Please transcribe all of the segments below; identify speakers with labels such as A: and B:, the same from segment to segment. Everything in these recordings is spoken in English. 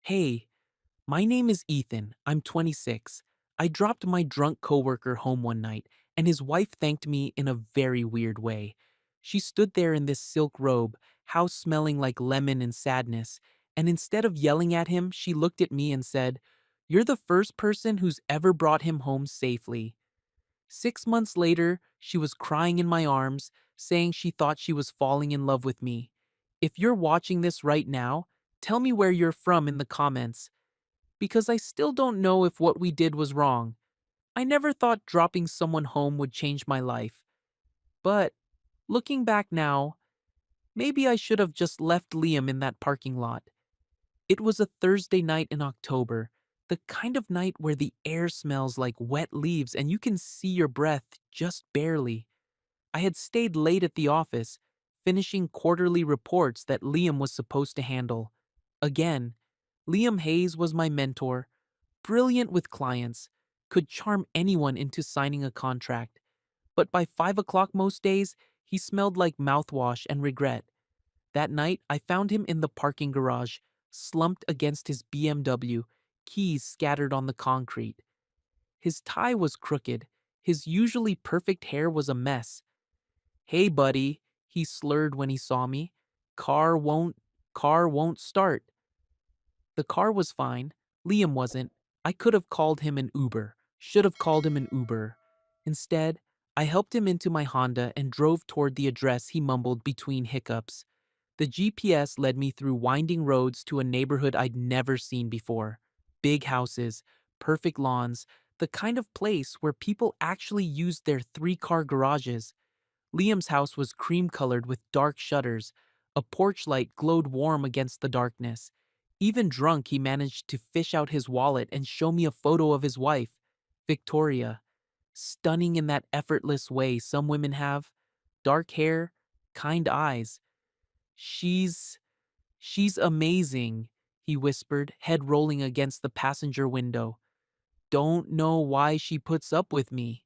A: Hey, my name is Ethan. I'm 26. I dropped my drunk coworker home one night, and his wife thanked me in a very weird way. She stood there in this silk robe, house smelling like lemon and sadness, and instead of yelling at him, she looked at me and said, "You're the first person who's ever brought him home safely." 6 months later, she was crying in my arms, saying she thought she was falling in love with me. If you're watching this right now, tell me where you're from in the comments, because I still don't know if what we did was wrong. I never thought dropping someone home would change my life. But looking back now, maybe I should have just left Liam in that parking lot. It was a Thursday night in October, the kind of night where the air smells like wet leaves and you can see your breath just barely. I had stayed late at the office, finishing quarterly reports that Liam was supposed to handle. Again, Liam Hayes was my mentor, brilliant with clients, could charm anyone into signing a contract. But by 5 o'clock most days, he smelled like mouthwash and regret. That night, I found him in the parking garage, slumped against his BMW, keys scattered on the concrete. His tie was crooked, his usually perfect hair was a mess. "Hey, buddy," he slurred when he saw me. Car won't, car won't start." The car was fine. Liam wasn't. I could have called him an Uber. Should have called him an Uber. Instead, I helped him into my Honda and drove toward the address he mumbled between hiccups. The GPS led me through winding roads to a neighborhood I'd never seen before. Big houses, perfect lawns, the kind of place where people actually used their three-car garages. Liam's house was cream-colored with dark shutters. A porch light glowed warm against the darkness. Even drunk, he managed to fish out his wallet and show me a photo of his wife, Victoria. Stunning in that effortless way some women have. Dark hair, kind eyes. She's she's amazing," he whispered, head rolling against the passenger window. "Don't know why she puts up with me."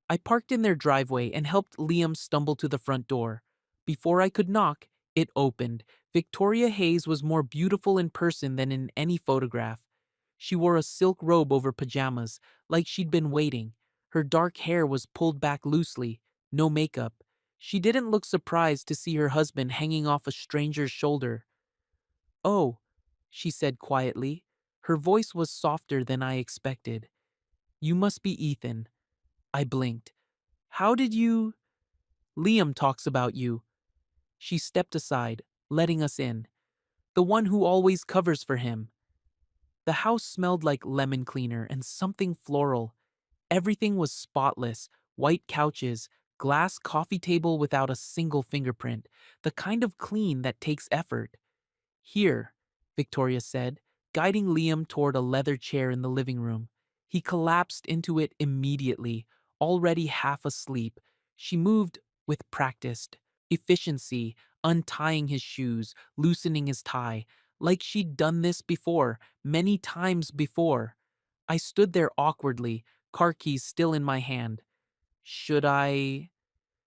A: I parked in their driveway and helped Liam stumble to the front door. Before I could knock, it opened. Victoria Hayes was more beautiful in person than in any photograph. She wore a silk robe over pajamas, like she'd been waiting. Her dark hair was pulled back loosely, no makeup. She didn't look surprised to see her husband hanging off a stranger's shoulder. "Oh," she said quietly. Her voice was softer than I expected. "You must be Ethan." I blinked. "How did you—" "Liam talks about you." She stepped aside, letting us in. "The one who always covers for him." The house smelled like lemon cleaner and something floral. Everything was spotless, white couches, glass coffee table without a single fingerprint, the kind of clean that takes effort. "Here," Victoria said, guiding Liam toward a leather chair in the living room. He collapsed into it immediately, already half asleep. She moved with practiced efficiency, untying his shoes, loosening his tie, like she'd done this before, many times before. I stood there awkwardly, car keys still in my hand. "Should I—"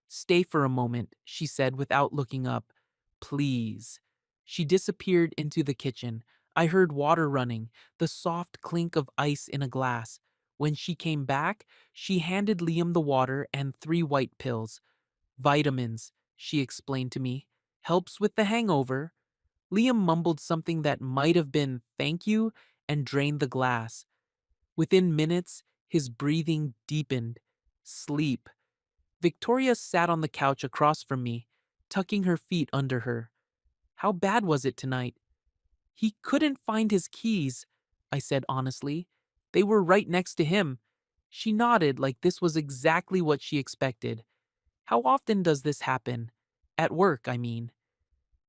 A: "Stay for a moment," she said without looking up. "Please." She disappeared into the kitchen. I heard water running, the soft clink of ice in a glass. When she came back, she handed Liam the water and 3 white pills. "Vitamins," she explained to me. "Helps with the hangover." Liam mumbled something that might have been "thank you" and drained the glass. Within minutes, his breathing deepened. Sleep. Victoria sat on the couch across from me, tucking her feet under her. "How bad was it tonight?" "He couldn't find his keys," I said honestly. "They were right next to him." She nodded like this was exactly what she expected. "How often does this happen? At work, I mean."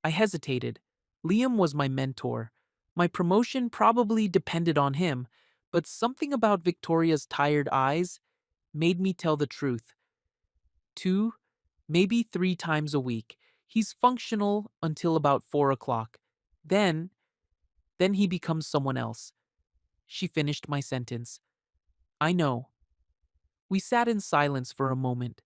A: I hesitated. Liam was my mentor. My promotion probably depended on him, but something about Victoria's tired eyes made me tell the truth. 2, maybe 3 times a week. He's functional until about 4 o'clock. Then, then he becomes someone else. She finished my sentence. "I know." We sat in silence for a moment.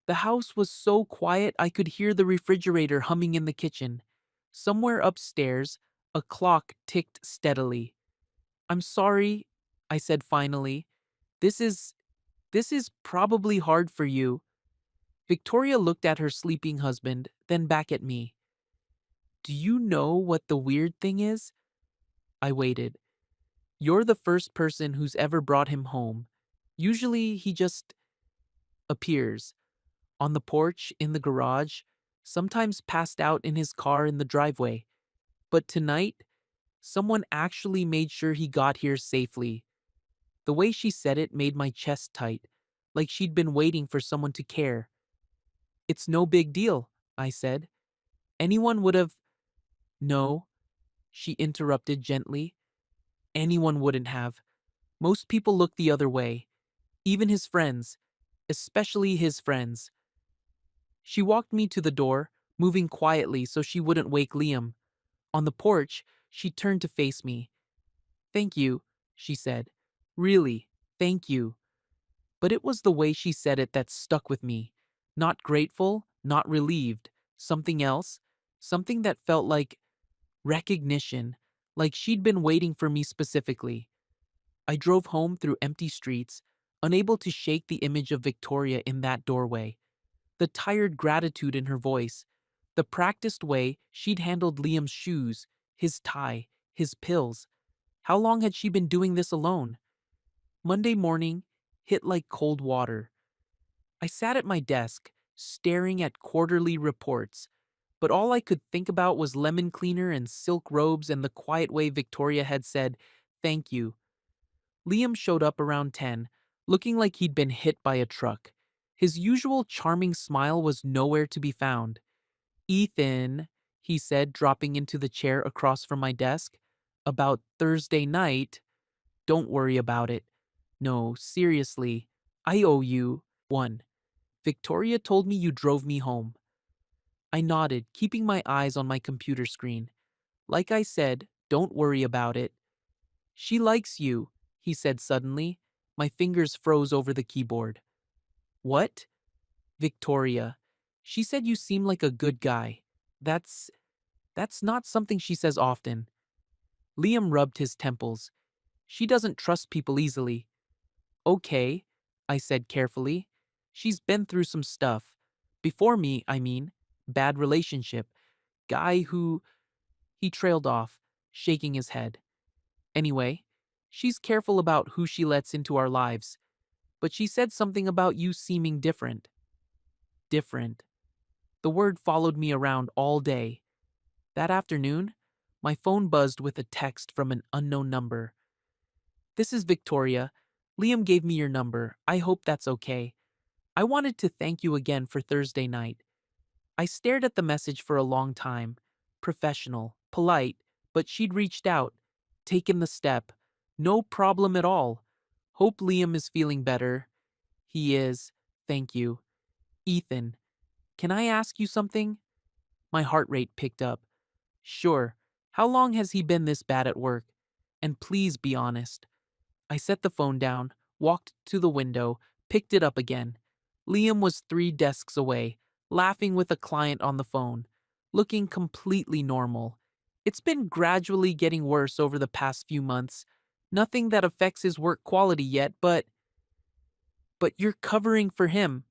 A: The house was so quiet I could hear the refrigerator humming in the kitchen. Somewhere upstairs, A clock ticked steadily. "I'm sorry," I said finally. This is this is probably hard for you." Victoria looked at her sleeping husband, then back at me. "Do you know what the weird thing is?" I waited. "You're the first person who's ever brought him home. Usually he just appears on the porch, in the garage, sometimes passed out in his car in the driveway. But tonight, someone actually made sure he got here safely." The way she said it made my chest tight, like she'd been waiting for someone to care. "It's no big deal," I said. "Anyone would have—" "No," she interrupted gently. "Anyone wouldn't have. Most people look the other way. Even his friends. Especially his friends." She walked me to the door, moving quietly so she wouldn't wake Liam. On the porch, she turned to face me. "Thank you," she said. "Really, thank you." But it was the way she said it that stuck with me. Not grateful, not relieved. Something else. Something that felt like recognition, like she'd been waiting for me specifically. I drove home through empty streets, unable to shake the image of Victoria in that doorway. The tired gratitude in her voice, the practiced way she'd handled Liam's shoes, his tie, his pills. How long had she been doing this alone? Monday morning hit like cold water. I sat at my desk, staring at quarterly reports, but all I could think about was lemon cleaner and silk robes and the quiet way Victoria had said, "Thank you." Liam showed up around 10, looking like he'd been hit by a truck. His usual charming smile was nowhere to be found. "Ethan," he said, dropping into the chair across from my desk. "About Thursday night, don't worry about it. No, seriously, I owe you one. Victoria told me you drove me home." I nodded, keeping my eyes on my computer screen. "Like I said, don't worry about it." "She likes you," he said suddenly. My fingers froze over the keyboard. "What?" "Victoria. She said you seem like a good guy. That's that's not something she says often." Liam rubbed his temples. "She doesn't trust people easily." "Okay," I said carefully. "She's been through some stuff. Before me, I mean. Bad relationship. Guy who—" He trailed off, shaking his head. "Anyway, she's careful about who she lets into our lives. But she said something about you seeming different." Different. The word followed me around all day. That afternoon, my phone buzzed with a text from an unknown number. "This is Victoria. Liam gave me your number. I hope that's okay. I wanted to thank you again for Thursday night." I stared at the message for a long time. Professional, polite, but she'd reached out, taken the step. No problem at all. "Hope Liam is feeling better." "He is. Thank you." "Ethan, can I ask you something?" My heart rate picked up. "Sure. How long has he been this bad at work? And please be honest." I set the phone down, walked to the window, picked it up again. Liam was 3 desks away, laughing with a client on the phone, looking completely normal. It's been gradually getting worse over the past few months. Nothing that affects his work quality yet, but you're covering for him.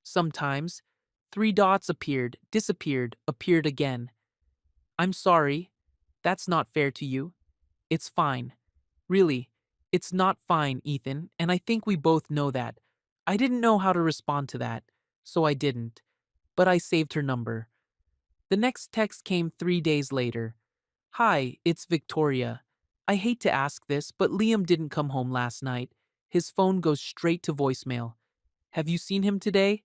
A: Sometimes. 3 dots appeared, disappeared, appeared again. "I'm sorry. That's not fair to you." "It's fine. Really, it's not fine, Ethan, and I think we both know that." I didn't know how to respond to that, so I didn't. But I saved her number. The next text came 3 days later. "Hi, it's Victoria. I hate to ask this, but Liam didn't come home last night. His phone goes straight to voicemail. Have you seen him today?"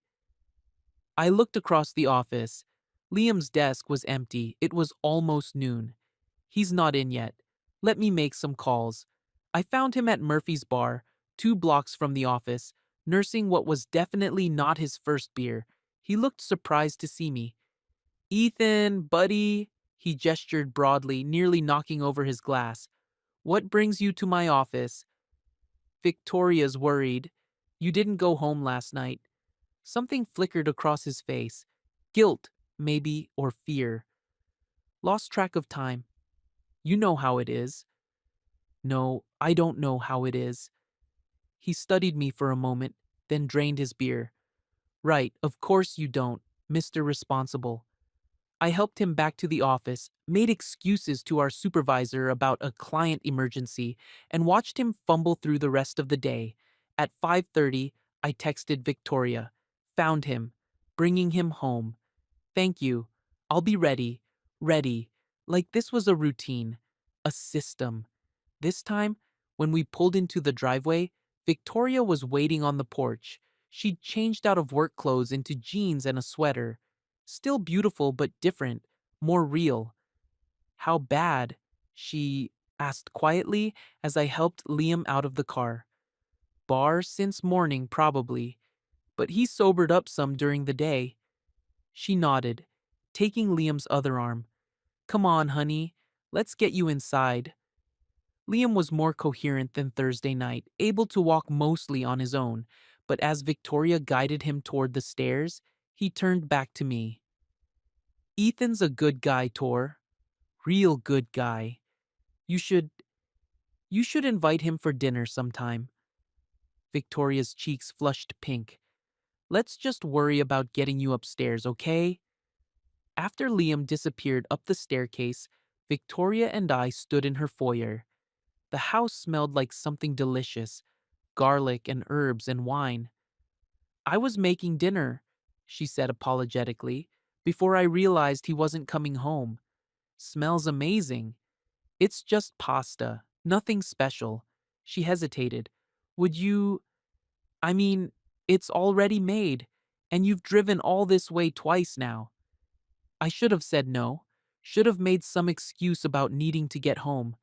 A: I looked across the office. Liam's desk was empty. It was almost noon. "He's not in yet. Let me make some calls." I found him at Murphy's bar, 2 blocks from the office, nursing what was definitely not his first beer. He looked surprised to see me. "Ethan, buddy," he gestured broadly, nearly knocking over his glass. "What brings you to my office?" "Victoria's worried. You didn't go home last night." Something flickered across his face. Guilt, maybe, or fear. "Lost track of time." You know how it is. No, I don't know how it is. He studied me for a moment, then drained his beer. Right, of course you don't, Mr. Responsible. I helped him back to the office, made excuses to our supervisor about a client emergency, and watched him fumble through the rest of the day. At 5:30, I texted Victoria, found him, bringing him home. Thank you. I'll be ready. Ready. Like this was a routine, a system. This time, when we pulled into the driveway, Victoria was waiting on the porch. She'd changed out of work clothes into jeans and a sweater. Still beautiful, but different, more real. How bad? She asked quietly as I helped Liam out of the car. Bar since morning, probably, but he sobered up some during the day. She nodded, taking Liam's other arm. Come on, honey, let's get you inside. Liam was more coherent than Thursday night, able to walk mostly on his own, but as Victoria guided him toward the stairs, he turned back to me. Ethan's a good guy, Tor. Real good guy. You should you should invite him for dinner sometime. Victoria's cheeks flushed pink. Let's just worry about getting you upstairs, okay? After Liam disappeared up the staircase, Victoria and I stood in her foyer. The house smelled like something delicious, garlic and herbs and wine. I was making dinner, she said apologetically, before I realized he wasn't coming home. Smells amazing. It's just pasta, nothing special. She hesitated. Would you? I mean, it's already made, and you've driven all this way twice now. I should have said no, should have made some excuse about needing to get home.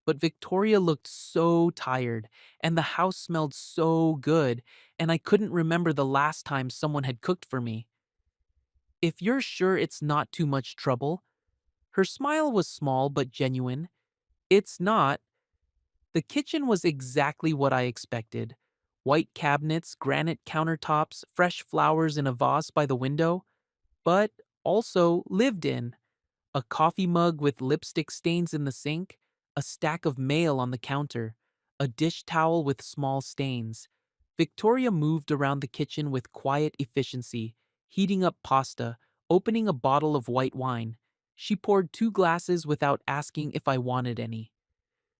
A: But Victoria looked so tired, and the house smelled so good, and I couldn't remember the last time someone had cooked for me. If you're sure it's not too much trouble, her smile was small but genuine. It's not. The kitchen was exactly what I expected. White cabinets, granite countertops, fresh flowers in a vase by the window, but also lived in. A coffee mug with lipstick stains in the sink, a stack of mail on the counter, a dish towel with small stains. Victoria moved around the kitchen with quiet efficiency, heating up pasta, opening a bottle of white wine. She poured 2 glasses without asking if I wanted any.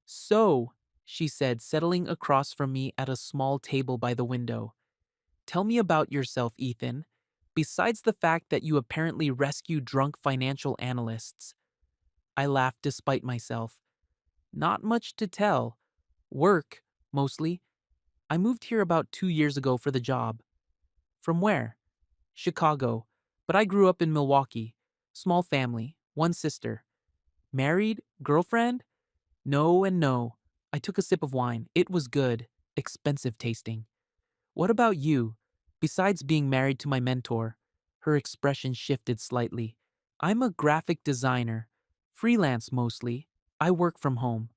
A: So, she said, settling across from me at a small table by the window. Tell me about yourself, Ethan. Besides the fact that you apparently rescue drunk financial analysts. I laughed despite myself. Not much to tell. Work, mostly. I moved here about 2 years ago for the job. From where? Chicago. But I grew up in Milwaukee. Small family, one sister. Married? Girlfriend? No and no. I took a sip of wine. It was good. Expensive tasting. What about you? Besides being married to my mentor, her expression shifted slightly. I'm a graphic designer. Freelance mostly. I work from home.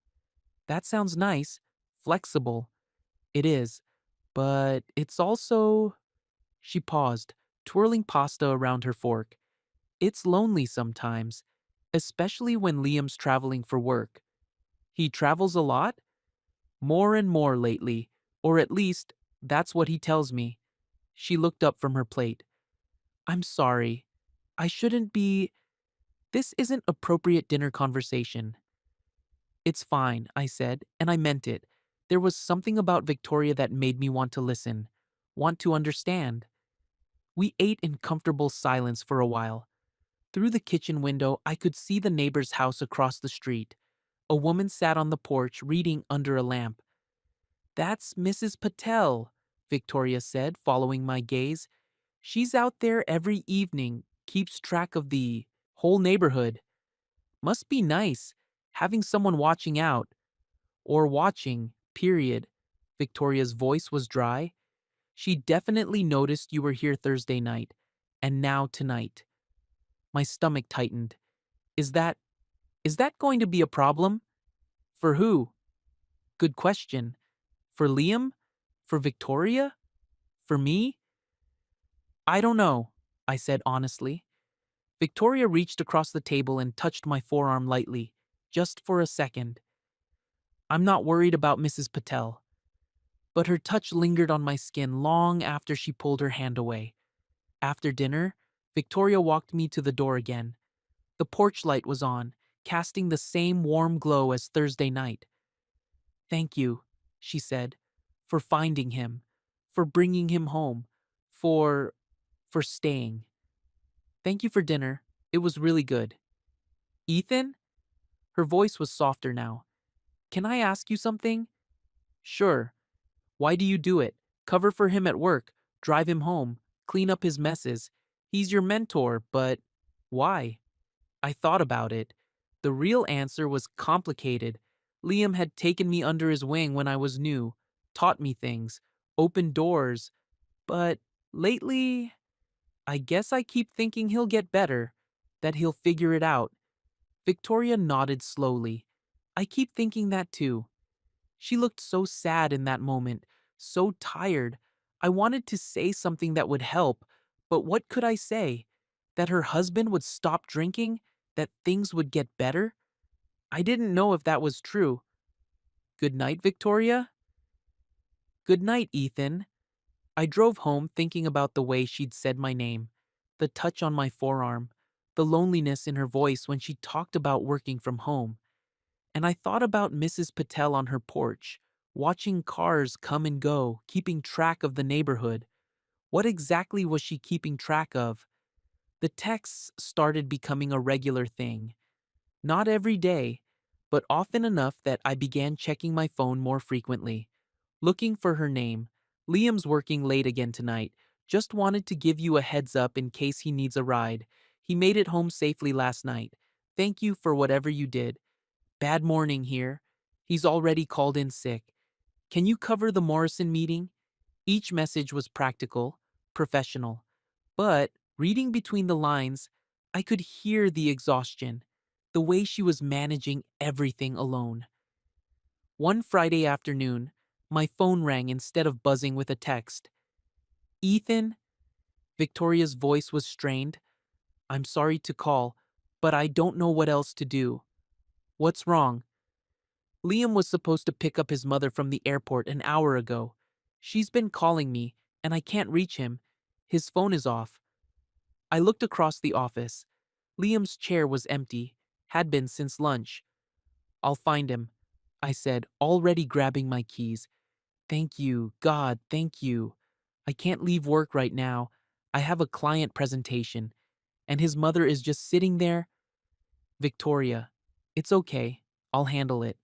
A: That sounds nice. Flexible. It is. But it's also. She paused, twirling pasta around her fork. It's lonely sometimes, especially when Liam's traveling for work. He travels a lot? More and more lately, or at least, that's what he tells me. She looked up from her plate. I'm sorry. I shouldn't be. This isn't appropriate dinner conversation. It's fine, I said, and I meant it. There was something about Victoria that made me want to listen, want to understand. We ate in comfortable silence for a while. Through the kitchen window, I could see the neighbor's house across the street. A woman sat on the porch reading under a lamp. That's Mrs. Patel, Victoria said, following my gaze. She's out there every evening, keeps track of the whole neighborhood. Must be nice, having someone watching out. Or watching, period. Victoria's voice was dry. She definitely noticed you were here Thursday night, and now tonight. My stomach tightened. Is that is that going to be a problem? For who? Good question. For Liam? For Victoria? For me? I don't know, I said honestly. Victoria reached across the table and touched my forearm lightly. just for a second. I'm not worried about Mrs. Patel, but her touch lingered on my skin long after she pulled her hand away. After dinner, Victoria walked me to the door again. The porch light was on, casting the same warm glow as Thursday night. "Thank you," she said, "for finding him, for bringing him home, for for staying. Thank you for dinner. It was really good." "Ethan?" Her voice was softer now. "Can I ask you something?" "Sure. Why do you do it? Cover for him at work, drive him home, clean up his messes. He's your mentor, but why?" I thought about it. The real answer was complicated. Liam had taken me under his wing when I was new, taught me things, opened doors, but lately, I guess I keep thinking he'll get better, that he'll figure it out. Victoria nodded slowly. I keep thinking that too. She looked so sad in that moment, so tired. I wanted to say something that would help, but what could I say? That her husband would stop drinking? That things would get better? I didn't know if that was true. "Good night, Victoria?" "Good night, Ethan." I drove home thinking about the way she'd said my name, the touch on my forearm, the loneliness in her voice when she talked about working from home. And I thought about Mrs. Patel on her porch, watching cars come and go, keeping track of the neighborhood. What exactly was she keeping track of? The texts started becoming a regular thing. Not every day, but often enough that I began checking my phone more frequently. Looking for her name. "Liam's working late again tonight. Just wanted to give you a heads up in case he needs a ride. He made it home safely last night. Thank you for whatever you did. Bad morning here. He's already called in sick. Can you cover the Morrison meeting?" Each message was practical, professional. But, reading between the lines, I could hear the exhaustion, the way she was managing everything alone. One Friday afternoon, my phone rang instead of buzzing with a text. "Ethan?" Victoria's voice was strained. "I'm sorry to call, but I don't know what else to do." "What's wrong?" "Liam was supposed to pick up his mother from the airport an hour ago. She's been calling me, and I can't reach him. His phone is off." I looked across the office. Liam's chair was empty, had been since lunch. "I'll find him," I said, already grabbing my keys. "Thank you, God, thank you. I can't leave work right now. I have a client presentation, and his mother is just sitting there." "Victoria, it's okay. I'll handle it."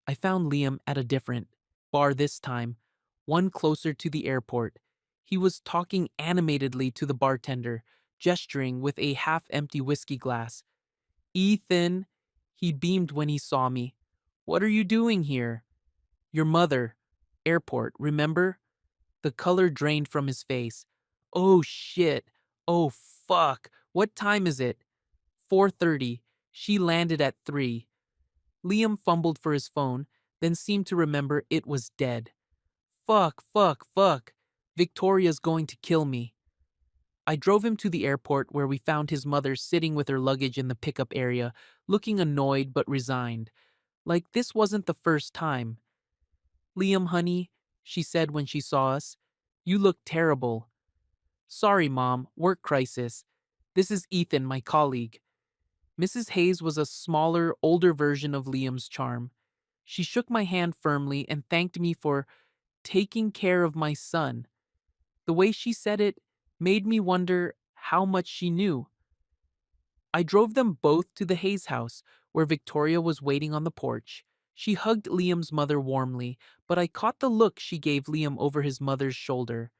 A: I found Liam at a different bar this time, one closer to the airport. He was talking animatedly to the bartender, gesturing with a half-empty whiskey glass. "Ethan," he beamed when he saw me. "What are you doing here?" "Your mother. Airport, remember?" The color drained from his face. "Oh shit. Oh fuck. What time is it?" 4:30. She landed at 3. Liam fumbled for his phone, then seemed to remember it was dead. "Fuck, fuck, fuck. Victoria's going to kill me." I drove him to the airport where we found his mother sitting with her luggage in the pickup area, looking annoyed but resigned. Like this wasn't the first time. "Liam, honey," she said when she saw us, "you look terrible." "Sorry, Mom, work crisis. This is Ethan, my colleague." Mrs. Hayes was a smaller, older version of Liam's charm. She shook my hand firmly and thanked me for taking care of my son. The way she said it made me wonder how much she knew. I drove them both to the Hayes house, where Victoria was waiting on the porch. She hugged Liam's mother warmly, but I caught the look she gave Liam over his mother's shoulder.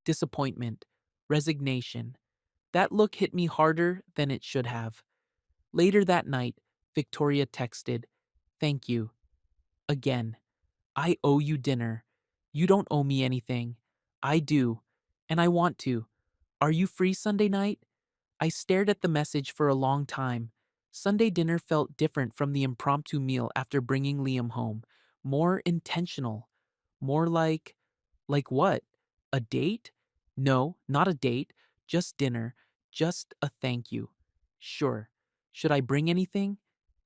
A: Disappointment. Resignation. That look hit me harder than it should have. Later that night, Victoria texted, "Thank you. Again. I owe you dinner. You don't owe me anything. I do. And I want to. Are you free Sunday night?" I stared at the message for a long time. Sunday dinner felt different from the impromptu meal after bringing Liam home. More intentional. More like what? A date? No, not a date. Just dinner. Just a thank you. Sure. Should I bring anything?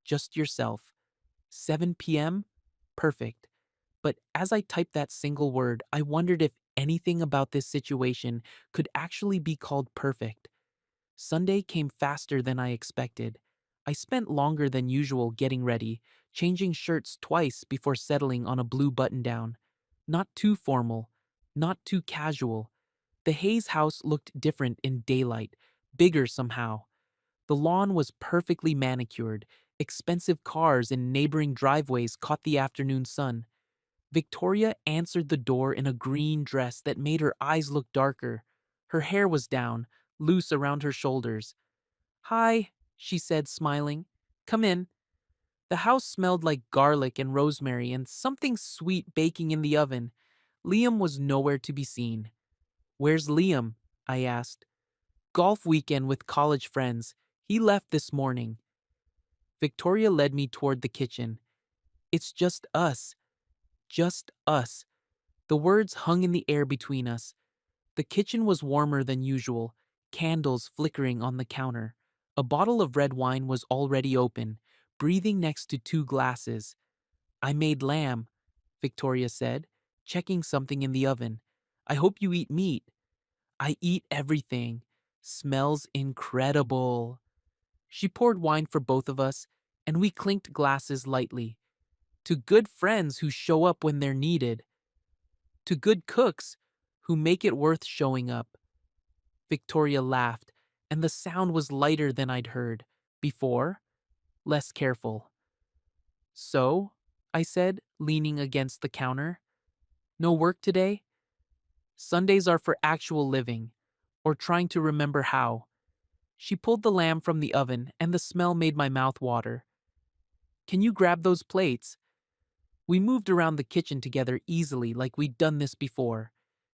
A: Just yourself. 7 p.m.? Perfect. But as I typed that single word, I wondered if anything about this situation could actually be called perfect. Sunday came faster than I expected. I spent longer than usual getting ready, changing shirts twice before settling on a blue button down. Not too formal, not too casual. The Hayes house looked different in daylight, bigger somehow. The lawn was perfectly manicured. Expensive cars in neighboring driveways caught the afternoon sun. Victoria answered the door in a green dress that made her eyes look darker. Her hair was down, loose around her shoulders. "Hi," she said, smiling. "Come in." The house smelled like garlic and rosemary and something sweet baking in the oven. Liam was nowhere to be seen. "Where's Liam?" I asked. "Golf weekend with college friends. He left this morning." Victoria led me toward the kitchen. "It's just us. Just us." The words hung in the air between us. The kitchen was warmer than usual, candles flickering on the counter. A bottle of red wine was already open, breathing next to two glasses. "I made lamb," Victoria said, checking something in the oven. "I hope you eat meat." "I eat everything. Smells incredible." She poured wine for both of us, and we clinked glasses lightly. To good friends who show up when they're needed. To good cooks who make it worth showing up. Victoria laughed, and the sound was lighter than I'd heard before, less careful. "So," I said, leaning against the counter, "no work today?" "Sundays are for actual living, or trying to remember how." She pulled the lamb from the oven, and the smell made my mouth water. "Can you grab those plates?" We moved around the kitchen together easily like we'd done this before.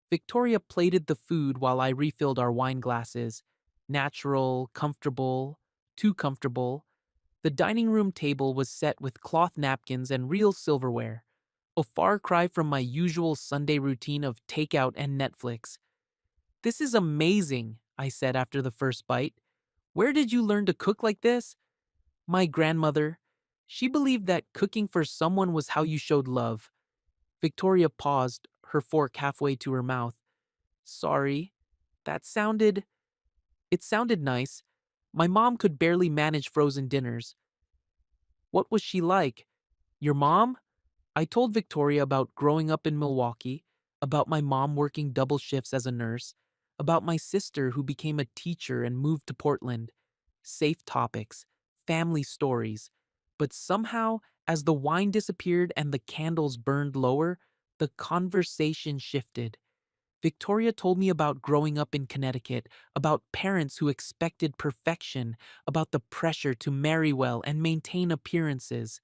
A: Victoria plated the food while I refilled our wine glasses. Natural, comfortable, too comfortable. The dining room table was set with cloth napkins and real silverware. A far cry from my usual Sunday routine of takeout and Netflix. "This is amazing," I said after the first bite. "Where did you learn to cook like this?" "My grandmother. She believed that cooking for someone was how you showed love." Victoria paused, her fork halfway to her mouth. "Sorry. That sounded... It sounded nice. My mom could barely manage frozen dinners." "What was she like? Your mom?" I told Victoria about growing up in Milwaukee, about my mom working double shifts as a nurse, about my sister who became a teacher and moved to Portland. Safe topics, family stories. But somehow, as the wine disappeared and the candles burned lower, the conversation shifted. Victoria told me about growing up in Connecticut, about parents who expected perfection, about the pressure to marry well and maintain appearances.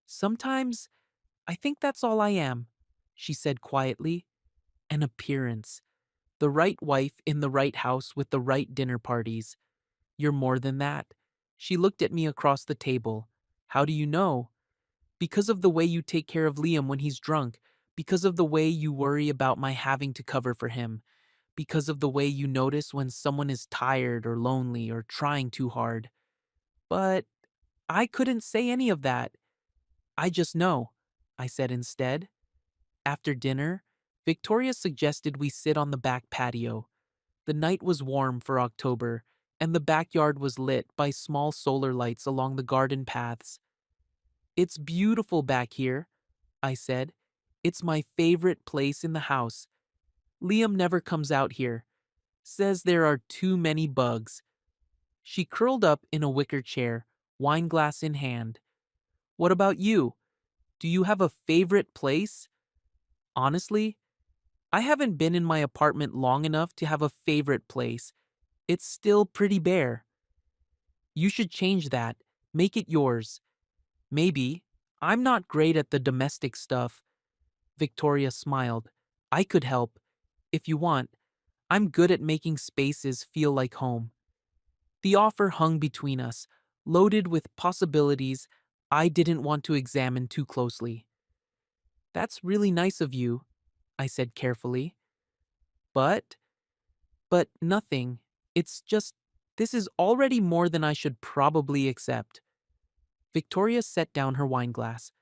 A: "Sometimes, I think that's all I am," she said quietly. "An appearance. The right wife in the right house with the right dinner parties. You're more than that." She looked at me across the table. "How do you know?" "Because of the way you take care of Liam when he's drunk. Because of the way you worry about my having to cover for him. Because of the way you notice when someone is tired or lonely or trying too hard." But I couldn't say any of that. "I just know," I said instead. After dinner, Victoria suggested we sit on the back patio. The night was warm for October, and the backyard was lit by small solar lights along the garden paths. "It's beautiful back here," I said. "It's my favorite place in the house. Liam never comes out here. Says there are too many bugs." She curled up in a wicker chair, wine glass in hand. "What about you? Do you have a favorite place?" "Honestly, I haven't been in my apartment long enough to have a favorite place. It's still pretty bare." "You should change that. Make it yours." "Maybe. I'm not great at the domestic stuff." Victoria smiled. "I could help. If you want. I'm good at making spaces feel like home." The offer hung between us, loaded with possibilities I didn't want to examine too closely. "That's really nice of you," I said carefully. But, but nothing. It's just, this is already more than I should probably accept." Victoria set down her wine glass.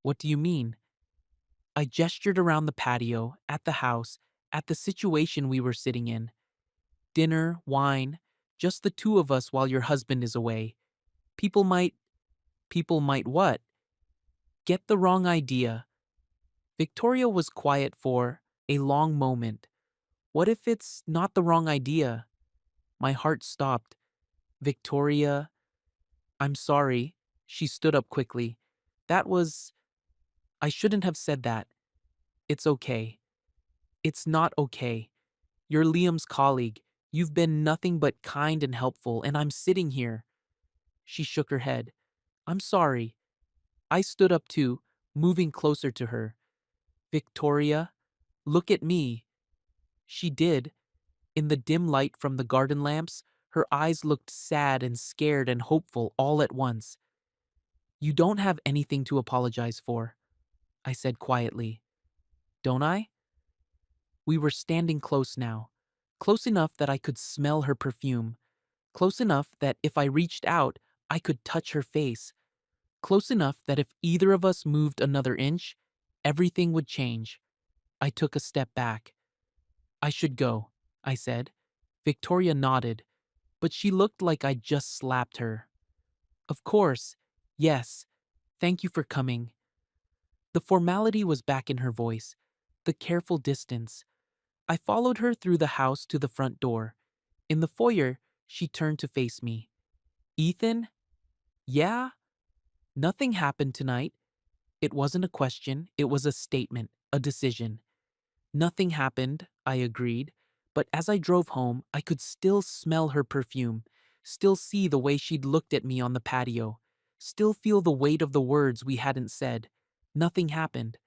A: What do you mean? I gestured around the patio, at the house, at the situation we were sitting in. Dinner, wine, just the two of us while your husband is away. People might. People might what? Get the wrong idea. Victoria was quiet for a long moment. What if it's not the wrong idea? My heart stopped. Victoria, I'm sorry. She stood up quickly. That was. I shouldn't have said that. It's okay. It's not okay. You're Liam's colleague. You've been nothing but kind and helpful, and I'm sitting here. She shook her head. I'm sorry. I stood up too, moving closer to her. Victoria, look at me. She did. In the dim light from the garden lamps, her eyes looked sad and scared and hopeful all at once. You don't have anything to apologize for, I said quietly. Don't I? We were standing close now, close enough that I could smell her perfume, close enough that if I reached out, I could touch her face, close enough that if either of us moved another inch, everything would change. I took a step back. I should go, I said. Victoria nodded, but she looked like I'd just slapped her. Of course. Yes. Thank you for coming. The formality was back in her voice, the careful distance. I followed her through the house to the front door. In the foyer, she turned to face me. Ethan? Yeah? Nothing happened tonight. It wasn't a question, it was a statement, a decision. Nothing happened, I agreed, but as I drove home, I could still smell her perfume, still see the way she'd looked at me on the patio, still feel the weight of the words we hadn't said. Nothing happened,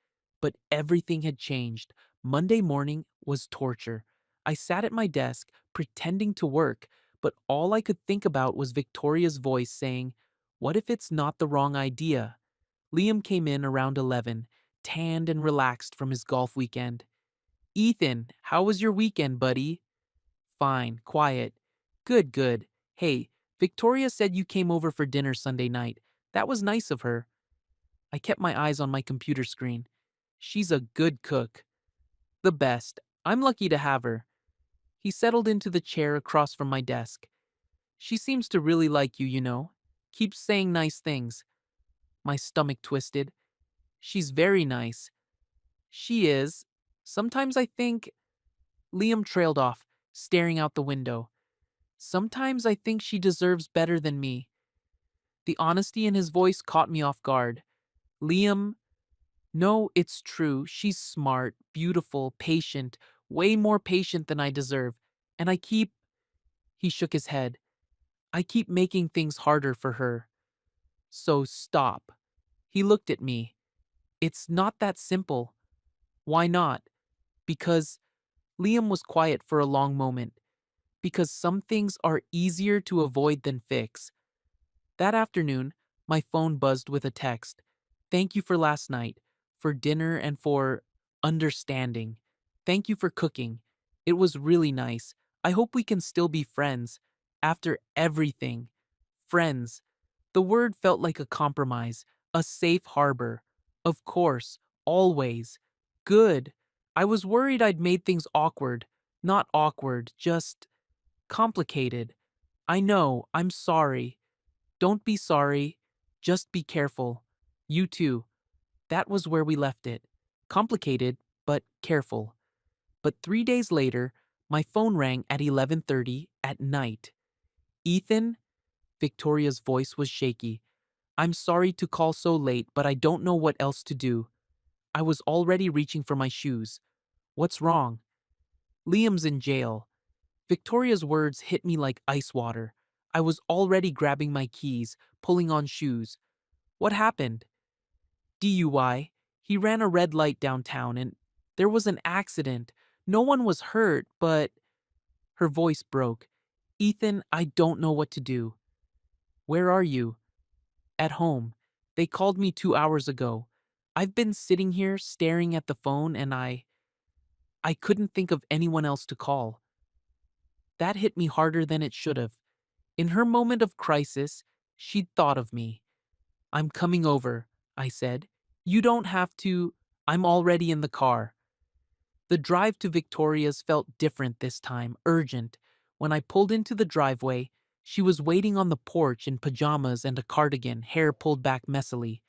A: but everything had changed. Monday morning was torture. I sat at my desk, pretending to work, but all I could think about was Victoria's voice saying, "What if it's not the wrong idea?" Liam came in around 11, tanned and relaxed from his golf weekend. Ethan, how was your weekend, buddy? Fine, quiet. Good, good. Hey, Victoria said you came over for dinner Sunday night. That was nice of her. I kept my eyes on my computer screen. She's a good cook. The best. I'm lucky to have her. He settled into the chair across from my desk. She seems to really like you, you know. Keeps saying nice things. My stomach twisted. She's very nice. She is. Sometimes I think. Liam trailed off, staring out the window. Sometimes I think she deserves better than me. The honesty in his voice caught me off guard. Liam, no, it's true. She's smart, beautiful, patient, way more patient than I deserve. And I keep. He shook his head. I keep making things harder for her. So stop. He looked at me. It's not that simple. Why not? Because. Liam was quiet for a long moment. Because some things are easier to avoid than fix. That afternoon, my phone buzzed with a text. Thank you for last night, for dinner and for understanding. Thank you for cooking. It was really nice. I hope we can still be friends. After everything. Friends. The word felt like a compromise, a safe harbor. Of course, always. Good. I was worried I'd made things awkward. Not awkward, just complicated. I know, I'm sorry. Don't be sorry. Just be careful. You too. That was where we left it. Complicated, but careful. But 3 days later, my phone rang at 11:30 at night. Ethan? Victoria's voice was shaky. I'm sorry to call so late, but I don't know what else to do. I was already reaching for my shoes. What's wrong? Liam's in jail. Victoria's words hit me like ice water. I was already grabbing my keys, pulling on shoes. What happened? DUI. He ran a red light downtown and there was an accident. No one was hurt, but. Her voice broke. Ethan, I don't know what to do. Where are you? At home. They called me 2 hours ago. I've been sitting here staring at the phone and I couldn't think of anyone else to call. That hit me harder than it should have. In her moment of crisis, she'd thought of me. I'm coming over, I said. You don't have to. I'm already in the car. The drive to Victoria's felt different this time, urgent. When I pulled into the driveway, she was waiting on the porch in pajamas and a cardigan, hair pulled back messily.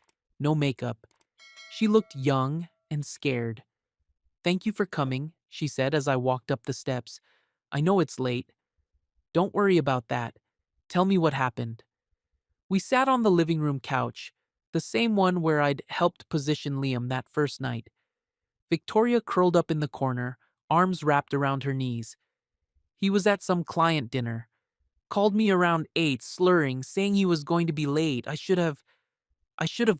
A: No makeup. She looked young and scared. Thank you for coming, she said as I walked up the steps. I know it's late. Don't worry about that. Tell me what happened. We sat on the living room couch, the same one where I'd helped position Liam that first night. Victoria curled up in the corner, arms wrapped around her knees. He was at some client dinner. Called me around 8, slurring, saying he was going to be late. I should have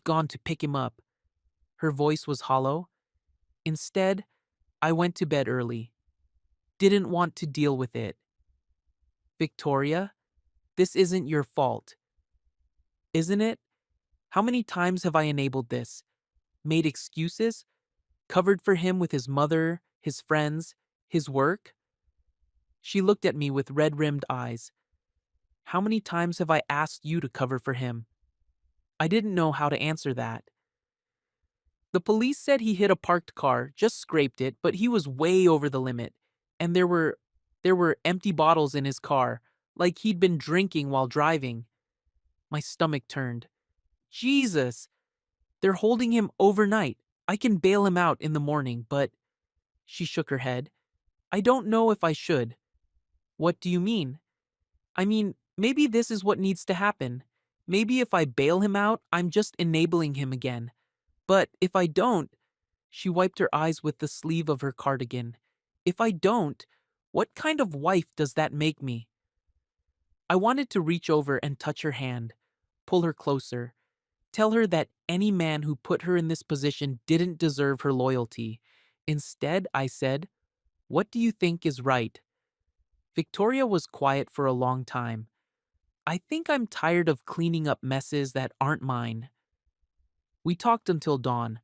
A: gone to pick him up. Her voice was hollow. Instead, I went to bed early. Didn't want to deal with it. Victoria, this isn't your fault. Isn't it? How many times have I enabled this? Made excuses? Covered for him with his mother, his friends, his work? She looked at me with red-rimmed eyes. How many times have I asked you to cover for him? I didn't know how to answer that. The police said he hit a parked car, just scraped it, but he was way over the limit. And there were empty bottles in his car, like he'd been drinking while driving. My stomach turned. Jesus! They're holding him overnight. I can bail him out in the morning, but... She shook her head. I don't know if I should. What do you mean? I mean, maybe this is what needs to happen. Maybe if I bail him out, I'm just enabling him again. But if I don't... She wiped her eyes with the sleeve of her cardigan. If I don't, what kind of wife does that make me? I wanted to reach over and touch her hand, pull her closer, tell her that any man who put her in this position didn't deserve her loyalty. Instead, I said, what do you think is right? Victoria was quiet for a long time. I think I'm tired of cleaning up messes that aren't mine. We talked until dawn,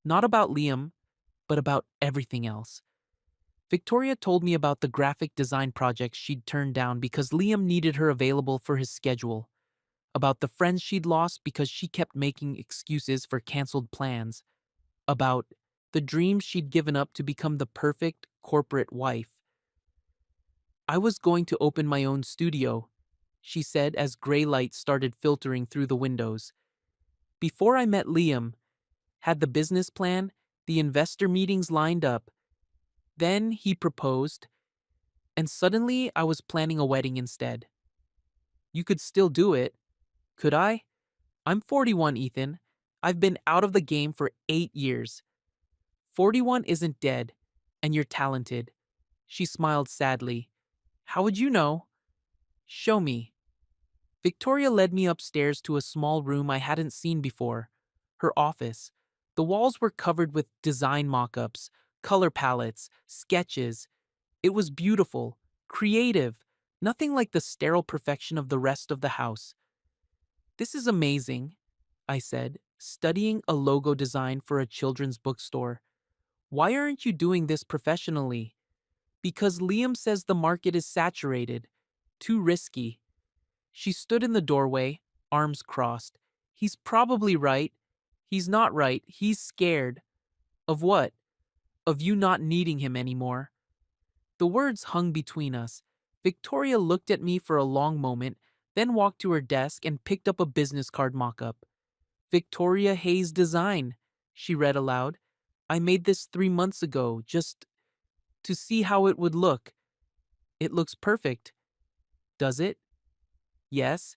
A: not about Liam, but about everything else. Victoria told me about the graphic design projects she'd turned down because Liam needed her available for his schedule, about the friends she'd lost because she kept making excuses for canceled plans, about the dreams she'd given up to become the perfect corporate wife. I was going to open my own studio, she said as gray light started filtering through the windows. Before I met Liam, had the business plan, the investor meetings lined up. Then he proposed, and suddenly I was planning a wedding instead. You could still do it, could I? I'm 41, Ethan. I've been out of the game for 8 years. 41 isn't dead, and you're talented. She smiled sadly. How would you know? Show me. Victoria led me upstairs to a small room I hadn't seen before. Her office. The walls were covered with design mock-ups, color palettes, sketches. It was beautiful, creative, nothing like the sterile perfection of the rest of the house. This is amazing, I said, studying a logo design for a children's bookstore. Why aren't you doing this professionally? Because Liam says the market is saturated. Too risky. She stood in the doorway, arms crossed. He's probably right. He's not right. He's scared. Of what? Of you not needing him anymore. The words hung between us. Victoria looked at me for a long moment, then walked to her desk and picked up a business card mock-up. Victoria Hayes Design, she read aloud. I made this 3 months ago, just to see how it would look. It looks perfect. Does it? Yes.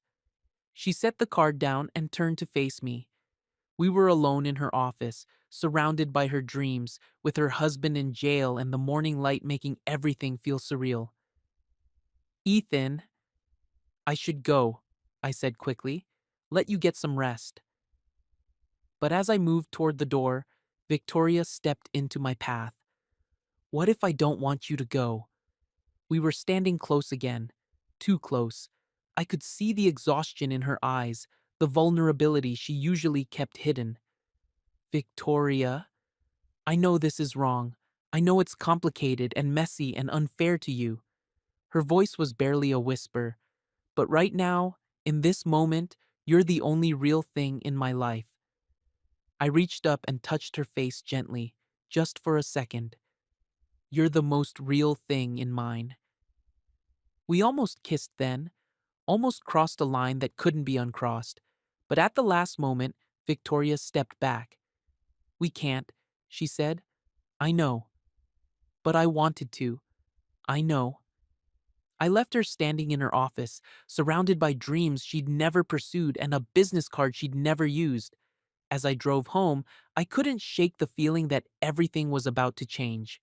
A: She set the card down and turned to face me. We were alone in her office, surrounded by her dreams, with her husband in jail and the morning light making everything feel surreal. Ethan, I should go, I said quickly. Let you get some rest. But as I moved toward the door, Victoria stepped into my path. What if I don't want you to go? We were standing close again, too close. I could see the exhaustion in her eyes, the vulnerability she usually kept hidden. Victoria, I know this is wrong. I know it's complicated and messy and unfair to you. Her voice was barely a whisper. But right now, in this moment, You're the only real thing in my life. I reached up and touched her face gently, just for a second. You're the most real thing in mine. We almost kissed then, almost crossed a line that couldn't be uncrossed. But at the last moment, Victoria stepped back. We can't, she said. I know. But I wanted to. I know. I left her standing in her office, surrounded by dreams she'd never pursued and a business card she'd never used. As I drove home, I couldn't shake the feeling that everything was about to change.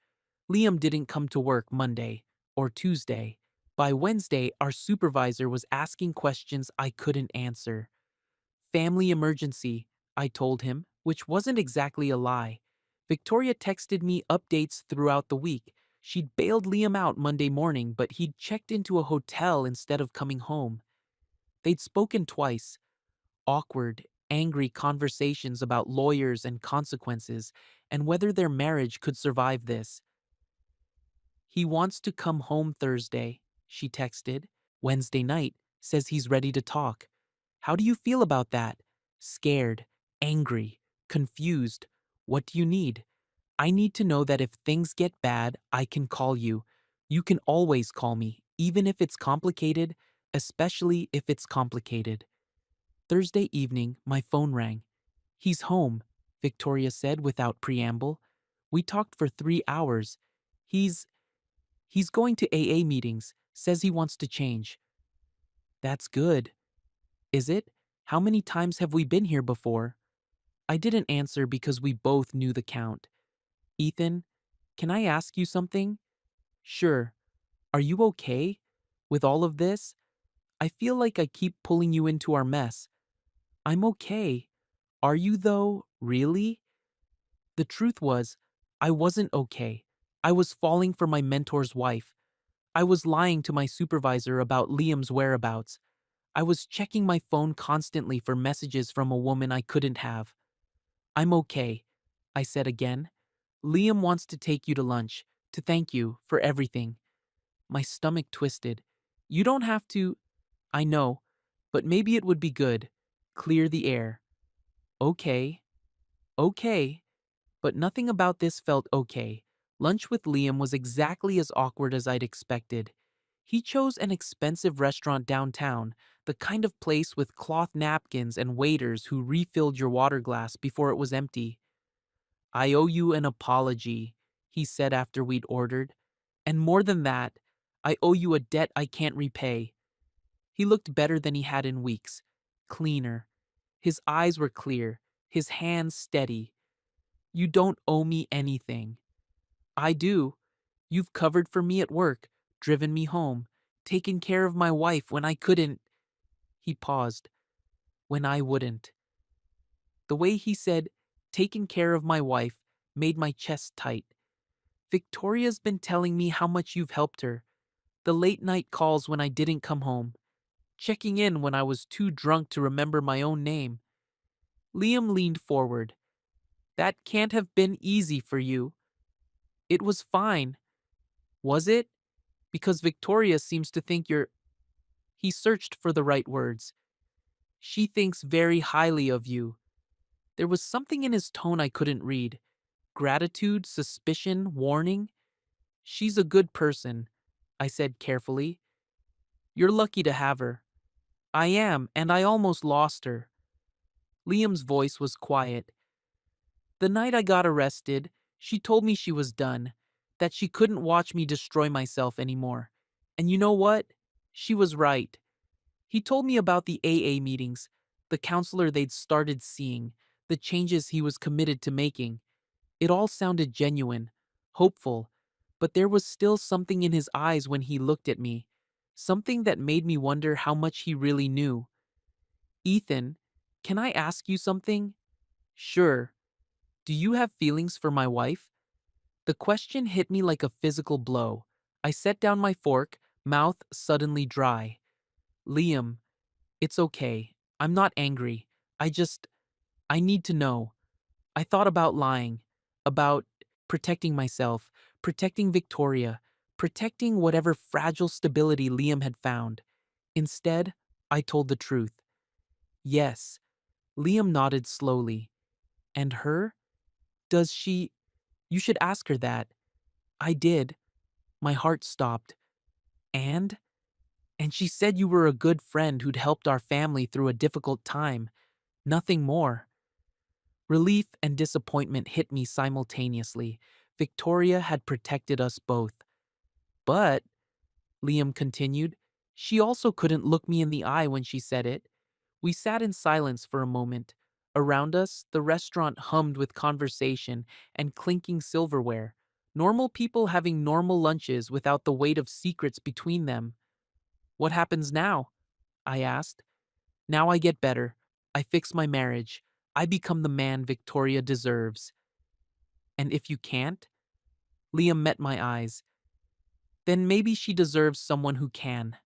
A: Liam didn't come to work Monday or Tuesday. By Wednesday, our supervisor was asking questions I couldn't answer. Family emergency, I told him, which wasn't exactly a lie. Victoria texted me updates throughout the week. She'd bailed Liam out Monday morning, but he'd checked into a hotel instead of coming home. They'd spoken twice. Awkward, angry conversations about lawyers and consequences, and whether their marriage could survive this. He wants to come home Thursday, she texted. Wednesday night, says he's ready to talk. How do you feel about that? Scared, angry, confused. What do you need? I need to know that if things get bad, I can call you. You can always call me, even if it's complicated, especially if it's complicated. Thursday evening, my phone rang. He's home, Victoria said without preamble. We talked for 3 hours. He's going to AA meetings, says he wants to change. That's good. Is it? How many times have we been here before? I didn't answer because we both knew the count. Ethan, can I ask you something? Sure. Are you okay with all of this? I feel like I keep pulling you into our mess. I'm okay. Are you though, really? The truth was, I wasn't okay. I was falling for my mentor's wife. I was lying to my supervisor about Liam's whereabouts. I was checking my phone constantly for messages from a woman I couldn't have. I'm okay, I said again. Liam wants to take you to lunch, to thank you for everything. My stomach twisted. You don't have to. I know, but maybe it would be good. Clear the air. Okay. Okay. But nothing about this felt okay. Lunch with Liam was exactly as awkward as I'd expected. He chose an expensive restaurant downtown, the kind of place with cloth napkins and waiters who refilled your water glass before it was empty. I owe you an apology, he said after we'd ordered. And more than that, I owe you a debt I can't repay. He looked better than he had in weeks, cleaner. His eyes were clear, his hands steady. You don't owe me anything. I do. You've covered for me at work, driven me home, taken care of my wife when I couldn't. He paused. When I wouldn't. The way he said, taken care of my wife, made my chest tight. Victoria's been telling me how much you've helped her. The late night calls when I didn't come home. Checking in when I was too drunk to remember my own name. Liam leaned forward. That can't have been easy for you. It was fine. Was it? Because Victoria seems to think you're. He searched for the right words. She thinks very highly of you. There was something in his tone I couldn't read. Gratitude, suspicion, warning. She's a good person, I said carefully. You're lucky to have her. I am, and I almost lost her. Liam's voice was quiet. The night I got arrested, she told me she was done, that she couldn't watch me destroy myself anymore. And you know what? She was right. He told me about the AA meetings, the counselor they'd started seeing, the changes he was committed to making. It all sounded genuine, hopeful, but there was still something in his eyes when he looked at me, something that made me wonder how much he really knew. Ethan, can I ask you something? Sure. Do you have feelings for my wife? The question hit me like a physical blow. I set down my fork, mouth suddenly dry. Liam, it's okay. I'm not angry. I need to know. I thought about lying, about protecting myself, protecting Victoria, protecting whatever fragile stability Liam had found. Instead, I told the truth. Yes. Liam nodded slowly. And her? Does she? You should ask her that. I did. My heart stopped. And? And she said you were a good friend who'd helped our family through a difficult time. Nothing more. Relief and disappointment hit me simultaneously. Victoria had protected us both. But, Liam continued, she also couldn't look me in the eye when she said it. We sat in silence for a moment. Around us, the restaurant hummed with conversation and clinking silverware. Normal people having normal lunches without the weight of secrets between them. What happens now? I asked. Now I get better. I fix my marriage. I become the man Victoria deserves. And if you can't? Liam met my eyes. Then maybe she deserves someone who can.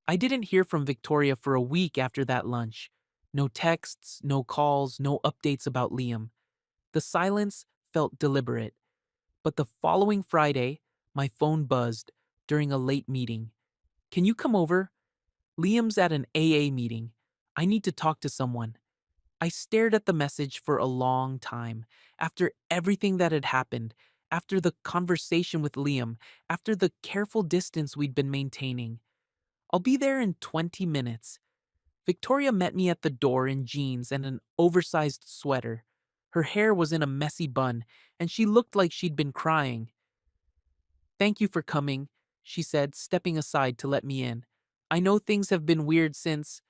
A: I didn't hear from Victoria for a week after that lunch. No texts, no calls, no updates about Liam. The silence felt deliberate. But the following Friday, my phone buzzed during a late meeting. Can you come over? Liam's at an AA meeting. I need to talk to someone. I stared at the message for a long time. After everything that had happened, after the conversation with Liam, after the careful distance we'd been maintaining. I'll be there in 20 minutes. Victoria met me at the door in jeans and an oversized sweater. Her hair was in a messy bun, and she looked like she'd been crying. Thank you for coming, she said, stepping aside to let me in. I know things have been weird since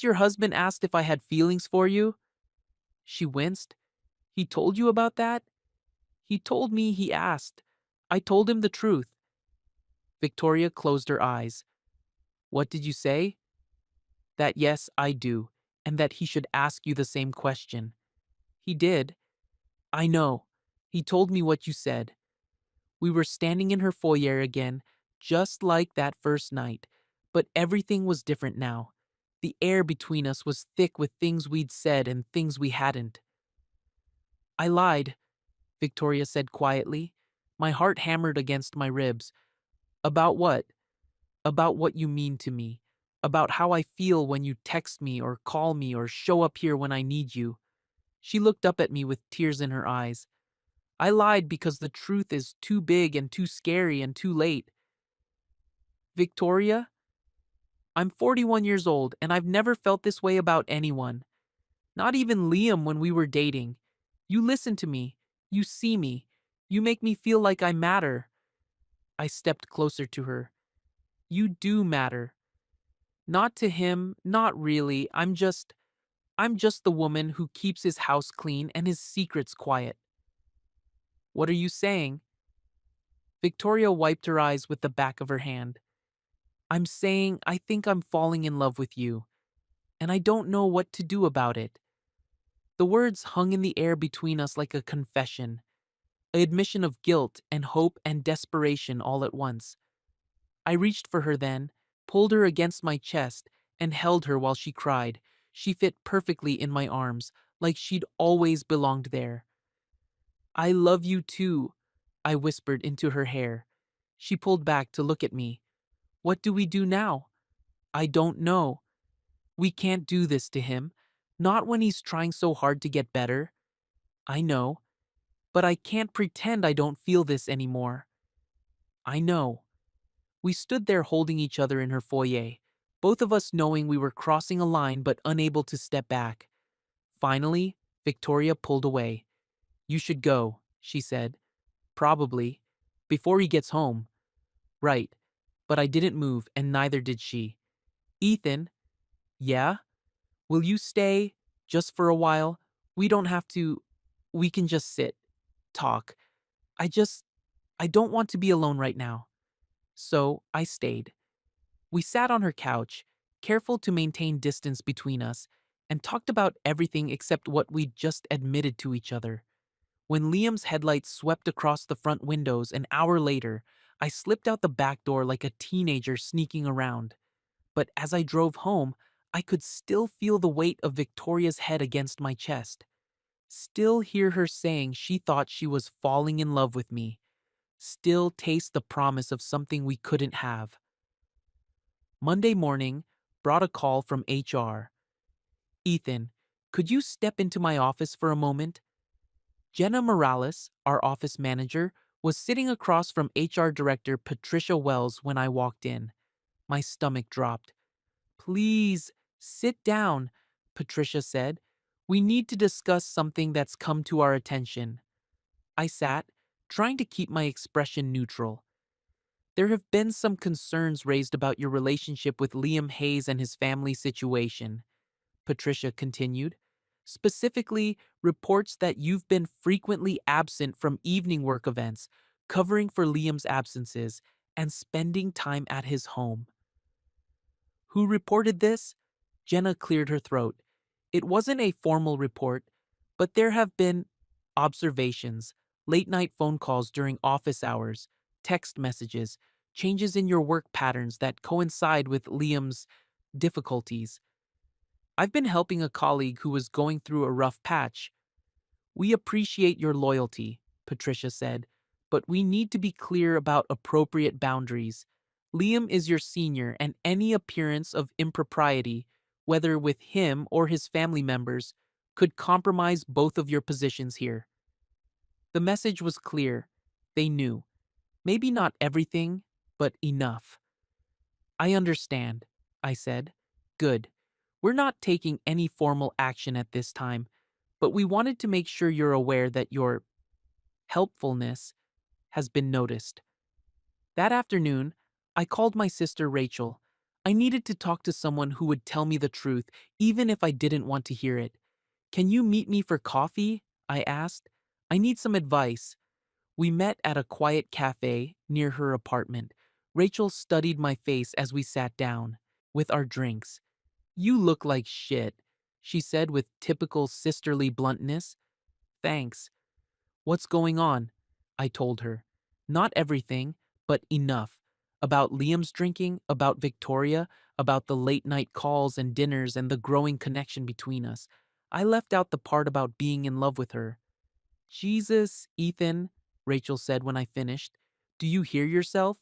A: your husband asked if I had feelings for you. She winced. He told you about that? He told me he asked. I told him the truth. Victoria closed her eyes. What did you say? That yes, I do, and that he should ask you the same question. He did. I know. He told me what you said. We were standing in her foyer again, just like that first night, but everything was different now. The air between us was thick with things we'd said and things we hadn't. I lied, Victoria said quietly. My heart hammered against my ribs. About what? About what you mean to me. About how I feel when you text me or call me or show up here when I need you. She looked up at me with tears in her eyes. I lied because the truth is too big and too scary and too late. Victoria, I'm 41 years old and I've never felt this way about anyone. Not even Liam when we were dating. You listen to me. You see me. You make me feel like I matter. I stepped closer to her. You do matter. Not to him, not really. I'm just the woman who keeps his house clean and his secrets quiet. What are you saying? Victoria wiped her eyes with the back of her hand. I'm saying I think I'm falling in love with you, and I don't know what to do about it. The words hung in the air between us like a confession, an admission of guilt and hope and desperation all at once. I reached for her then, pulled her against my chest, and held her while she cried. She fit perfectly in my arms, like she'd always belonged there. I love you too, I whispered into her hair. She pulled back to look at me. What do we do now? I don't know. We can't do this to him. Not when he's trying so hard to get better. I know. But I can't pretend I don't feel this anymore. I know. We stood there holding each other in her foyer, both of us knowing we were crossing a line but unable to step back. Finally, Victoria pulled away. You should go, she said. Probably. Before he gets home. Right. But I didn't move, and neither did she. Ethan. Yeah? Will you stay? Just for a while? We don't have to. We can just sit. Talk. I just. I don't want to be alone right now. So, I stayed. We sat on her couch, careful to maintain distance between us, and talked about everything except what we'd just admitted to each other. When Liam's headlights swept across the front windows an hour later, I slipped out the back door like a teenager sneaking around. But as I drove home, I could still feel the weight of Victoria's head against my chest. Still hear her saying she thought she was falling in love with me. Still taste the promise of something we couldn't have. Monday morning, brought a call from HR. Ethan, could you step into my office for a moment? Jenna Morales, our office manager, was sitting across from HR Director Patricia Wells when I walked in. My stomach dropped. Please, sit down, Patricia said. We need to discuss something that's come to our attention. I sat, trying to keep my expression neutral. There have been some concerns raised about your relationship with Liam Hayes and his family situation, Patricia continued. Specifically, reports that you've been frequently absent from evening work events, covering for Liam's absences, and spending time at his home. Who reported this? Jenna cleared her throat. It wasn't a formal report, but there have been observations, late night phone calls during office hours, text messages, changes in your work patterns that coincide with Liam's difficulties. I've been helping a colleague who was going through a rough patch. We appreciate your loyalty, Patricia said, but we need to be clear about appropriate boundaries. Liam is your senior, and any appearance of impropriety, whether with him or his family members, could compromise both of your positions here. The message was clear. They knew. Maybe not everything, but enough. I understand, I said. Good. We're not taking any formal action at this time, but we wanted to make sure you're aware that your helpfulness has been noticed. That afternoon, I called my sister Rachel. I needed to talk to someone who would tell me the truth, even if I didn't want to hear it. Can you meet me for coffee? I asked. I need some advice. We met at a quiet cafe near her apartment. Rachel studied my face as we sat down, with our drinks. You look like shit, she said with typical sisterly bluntness. Thanks. What's going on? I told her. Not everything, but enough. About Liam's drinking, about Victoria, about the late night calls and dinners and the growing connection between us. I left out the part about being in love with her. Jesus, Ethan, Rachel said when I finished. Do you hear yourself?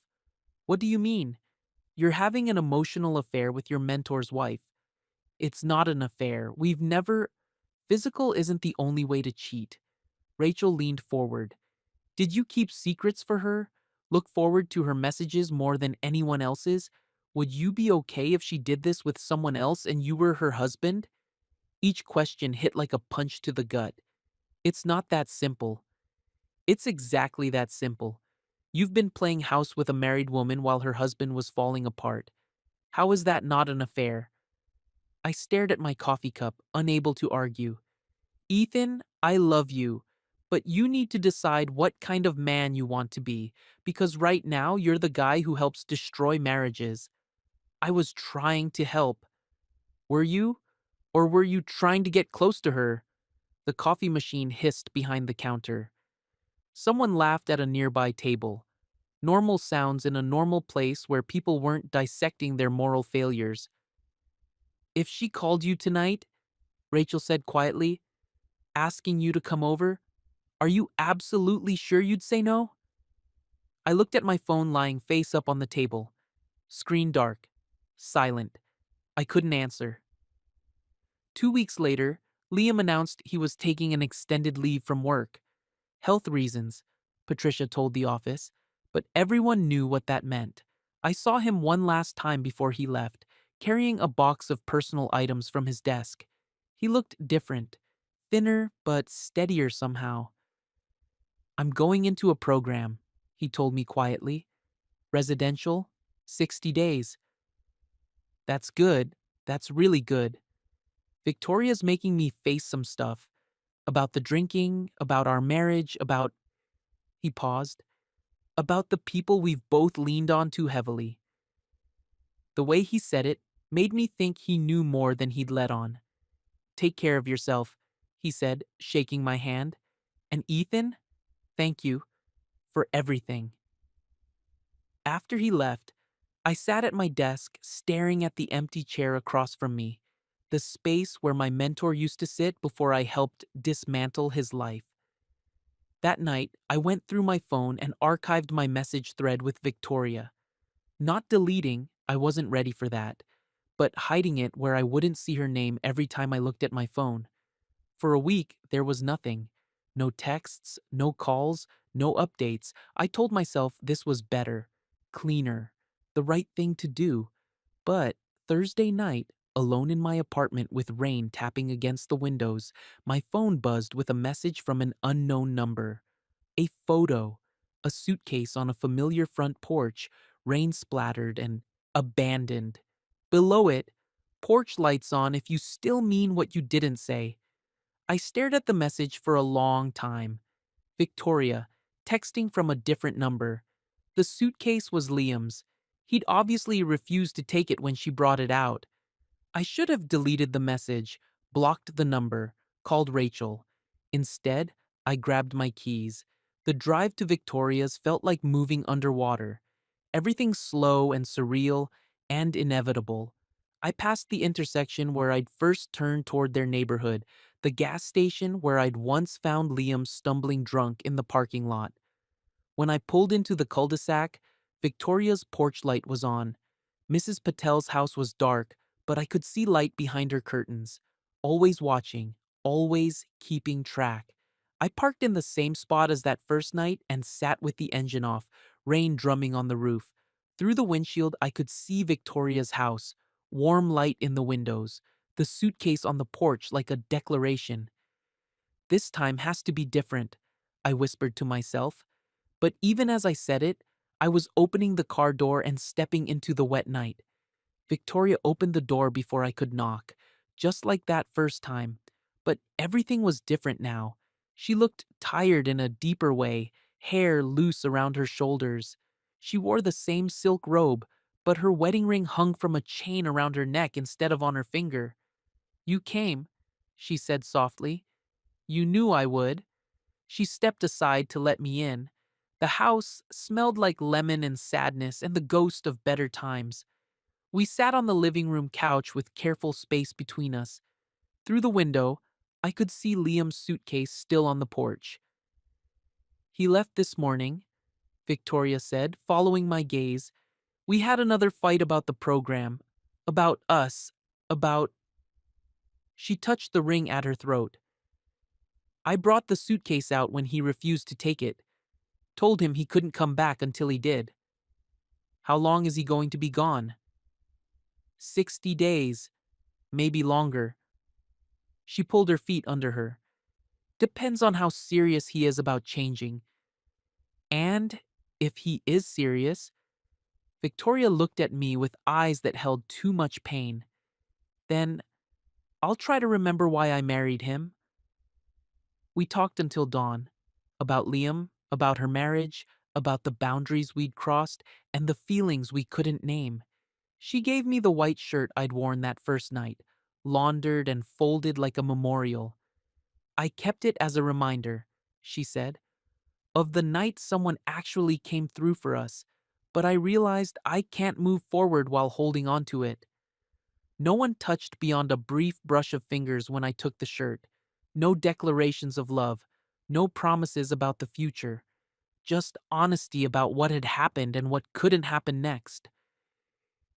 A: What do you mean? You're having an emotional affair with your mentor's wife. It's not an affair. We've never. Physical isn't the only way to cheat. Rachel leaned forward. Did you keep secrets for her? Look forward to her messages more than anyone else's? Would you be okay if she did this with someone else and you were her husband? Each question hit like a punch to the gut. It's not that simple. It's exactly that simple. You've been playing house with a married woman while her husband was falling apart. How is that not an affair? I stared at my coffee cup, unable to argue. Ethan, I love you, but you need to decide what kind of man you want to be, because right now you're the guy who helps destroy marriages. I was trying to help. Were you? Or were you trying to get close to her? The coffee machine hissed behind the counter. Someone laughed at a nearby table. Normal sounds in a normal place where people weren't dissecting their moral failures. If she called you tonight, Rachel said quietly, asking you to come over, are you absolutely sure you'd say no? I looked at my phone lying face up on the table. Screen dark. Silent. I couldn't answer. 2 weeks later, Liam announced he was taking an extended leave from work. Health reasons, Patricia told the office, but everyone knew what that meant. I saw him one last time before he left, carrying a box of personal items from his desk. He looked different, thinner but steadier somehow. I'm going into a program, he told me quietly. Residential, 60 days. That's good. That's really good. Victoria's making me face some stuff. About the drinking, about our marriage, about. He paused. About the people we've both leaned on too heavily. The way he said it made me think he knew more than he'd let on. Take care of yourself, he said, shaking my hand. And Ethan, thank you for everything. After he left, I sat at my desk staring at the empty chair across from me, the space where my mentor used to sit before I helped dismantle his life. That night, I went through my phone and archived my message thread with Victoria. Not deleting, I wasn't ready for that, but hiding it where I wouldn't see her name every time I looked at my phone. For a week, there was nothing. No texts, no calls, no updates. I told myself this was better, cleaner, the right thing to do. But Thursday night, alone in my apartment with rain tapping against the windows, my phone buzzed with a message from an unknown number. A photo, a suitcase on a familiar front porch, rain splattered and abandoned. Below it, porch lights on if you still mean what you didn't say. I stared at the message for a long time. Victoria, texting from a different number. The suitcase was Liam's. He'd obviously refused to take it when she brought it out. I should have deleted the message, blocked the number, called Rachel. Instead, I grabbed my keys. The drive to Victoria's felt like moving underwater. Everything slow and surreal and inevitable. I passed the intersection where I'd first turned toward their neighborhood, the gas station where I'd once found Liam stumbling drunk in the parking lot. When I pulled into the cul-de-sac, Victoria's porch light was on. Mrs. Patel's house was dark, but I could see light behind her curtains. Always watching, always keeping track. I parked in the same spot as that first night and sat with the engine off, rain drumming on the roof. Through the windshield, I could see Victoria's house, warm light in the windows, the suitcase on the porch like a declaration. This time has to be different, I whispered to myself. But even as I said it, I was opening the car door and stepping into the wet night. Victoria opened the door before I could knock, just like that first time. But everything was different now. She looked tired in a deeper way, hair loose around her shoulders. She wore the same silk robe, but her wedding ring hung from a chain around her neck instead of on her finger. "You came," she said softly. "You knew I would." She stepped aside to let me in. The house smelled like lemon and sadness and the ghost of better times. We sat on the living room couch with careful space between us. Through the window, I could see Liam's suitcase still on the porch. "He left this morning," Victoria said, following my gaze. "We had another fight about the program. About us. About—" She touched the ring at her throat. "I brought the suitcase out when he refused to take it. Told him he couldn't come back until he did." "How long is he going to be gone?" 60 days. Maybe longer." She pulled her feet under her. "Depends on how serious he is about changing. And if he is serious." Victoria looked at me with eyes that held too much pain. "Then I'll try to remember why I married him." We talked until dawn. About Liam, about her marriage, about the boundaries we'd crossed, and the feelings we couldn't name. She gave me the white shirt I'd worn that first night, laundered and folded like a memorial. "I kept it as a reminder," she said, "of the night someone actually came through for us, but I realized I can't move forward while holding on to it." No one touched beyond a brief brush of fingers when I took the shirt. No declarations of love, no promises about the future, just honesty about what had happened and what couldn't happen next.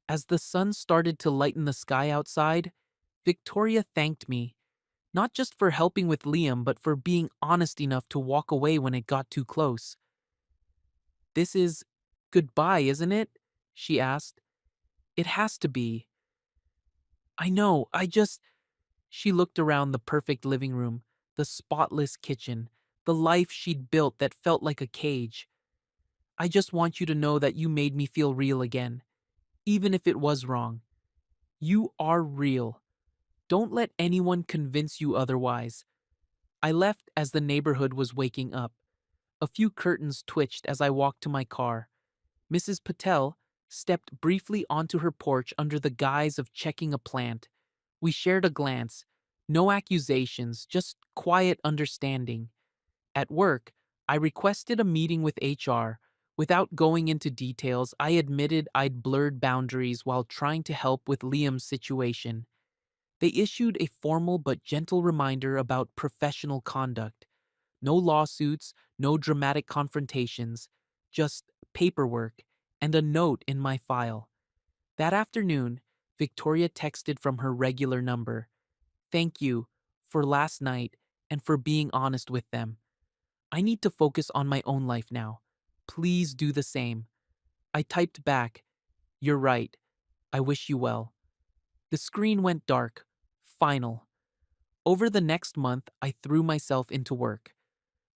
A: As the sun started to lighten the sky outside, Victoria thanked me, not just for helping with Liam, but for being honest enough to walk away when it got too close. "This is goodbye, isn't it?" she asked. "It has to be." "I know, I just—" She looked around the perfect living room, the spotless kitchen, the life she'd built that felt like a cage. "I just want you to know that you made me feel real again, even if it was wrong. You are real. Don't let anyone convince you otherwise." I left as the neighborhood was waking up. A few curtains twitched as I walked to my car. Mrs. Patel stepped briefly onto her porch under the guise of checking a plant. We shared a glance. No accusations, just quiet understanding. At work, I requested a meeting with HR. Without going into details, I admitted I'd blurred boundaries while trying to help with Liam's situation. They issued a formal but gentle reminder about professional conduct. No lawsuits, no dramatic confrontations, just paperwork and a note in my file. That afternoon, Victoria texted from her regular number. Thank you for last night and for being honest with them. I need to focus on my own life now. Please do the same. I typed back, You're right. I wish you well. The screen went dark. Final. Over the next month, I threw myself into work.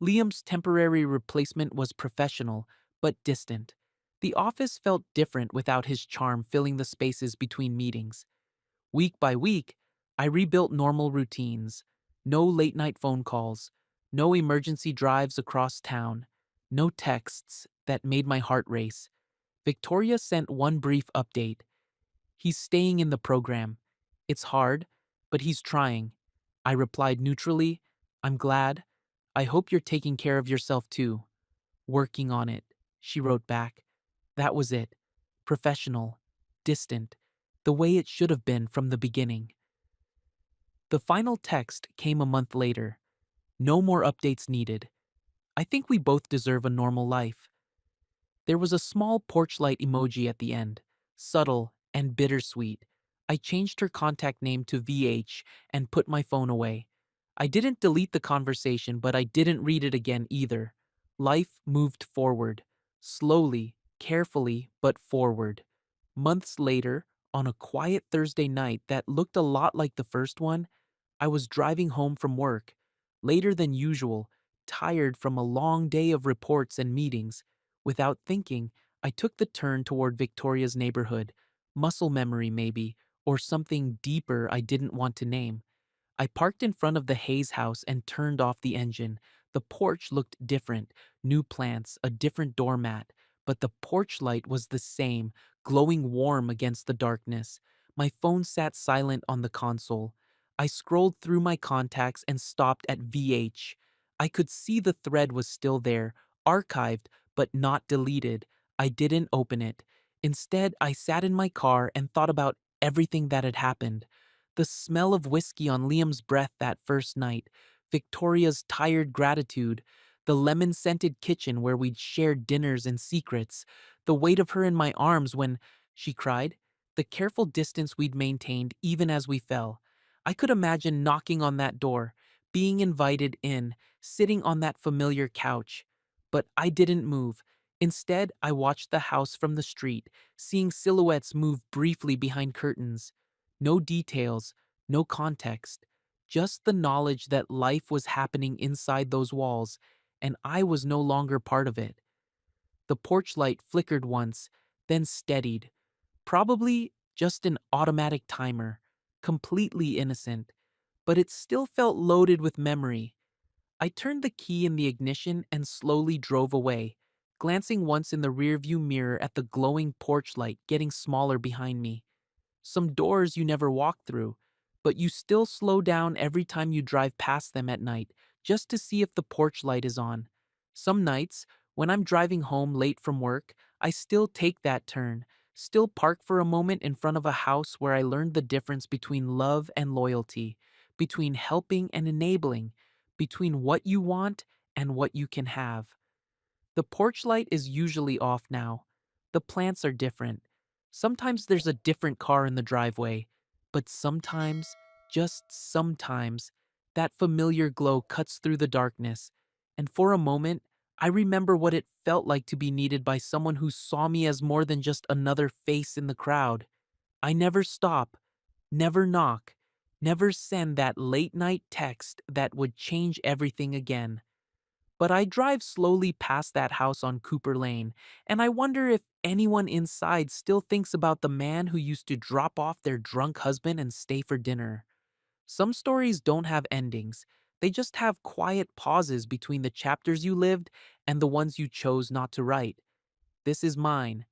A: Liam's temporary replacement was professional, but distant. The office felt different without his charm filling the spaces between meetings. Week by week, I rebuilt normal routines. No late night phone calls, no emergency drives across town, no texts that made my heart race. Victoria sent one brief update. He's staying in the program. It's hard, but he's trying. I replied neutrally, I'm glad. I hope you're taking care of yourself too. Working on it, she wrote back. That was it. Professional, distant, the way it should have been from the beginning. The final text came a month later. No more updates needed. I think we both deserve a normal life. There was a small porch light emoji at the end, subtle and bittersweet. I changed her contact name to VH and put my phone away. I didn't delete the conversation, but I didn't read it again either. Life moved forward. Slowly, carefully, but forward. Months later, on a quiet Thursday night that looked a lot like the first one, I was driving home from work, later than usual, tired from a long day of reports and meetings. Without thinking, I took the turn toward Victoria's neighborhood. Muscle memory, maybe, or something deeper I didn't want to name. I parked in front of the Hayes house and turned off the engine. The porch looked different, new plants, a different doormat, but the porch light was the same, glowing warm against the darkness. My phone sat silent on the console. I scrolled through my contacts and stopped at VH. I could see the thread was still there, archived, but not deleted. I didn't open it. Instead, I sat in my car and thought about everything that had happened. The smell of whiskey on Liam's breath that first night, Victoria's tired gratitude, the lemon-scented kitchen where we'd shared dinners and secrets, the weight of her in my arms when she cried, the careful distance we'd maintained even as we fell. I could imagine knocking on that door, being invited in, sitting on that familiar couch. But I didn't move. Instead, I watched the house from the street, seeing silhouettes move briefly behind curtains. No details, no context, just the knowledge that life was happening inside those walls, and I was no longer part of it. The porch light flickered once, then steadied. Probably just an automatic timer, completely innocent, but it still felt loaded with memory. I turned the key in the ignition and slowly drove away, glancing once in the rearview mirror at the glowing porch light getting smaller behind me. Some doors you never walk through, but you still slow down every time you drive past them at night just to see if the porch light is on. Some nights, when I'm driving home late from work, I still take that turn, still park for a moment in front of a house where I learned the difference between love and loyalty, between helping and enabling, between what you want and what you can have. The porch light is usually off now. The plants are different. Sometimes there's a different car in the driveway, but sometimes, just sometimes, that familiar glow cuts through the darkness, and for a moment, I remember what it felt like to be needed by someone who saw me as more than just another face in the crowd. I never stop, never knock, never send that late night text that would change everything again. But I drive slowly past that house on Cooper Lane, and I wonder if anyone inside still thinks about the man who used to drop off their drunk husband and stay for dinner. Some stories don't have endings. They just have quiet pauses between the chapters you lived and the ones you chose not to write. This is mine,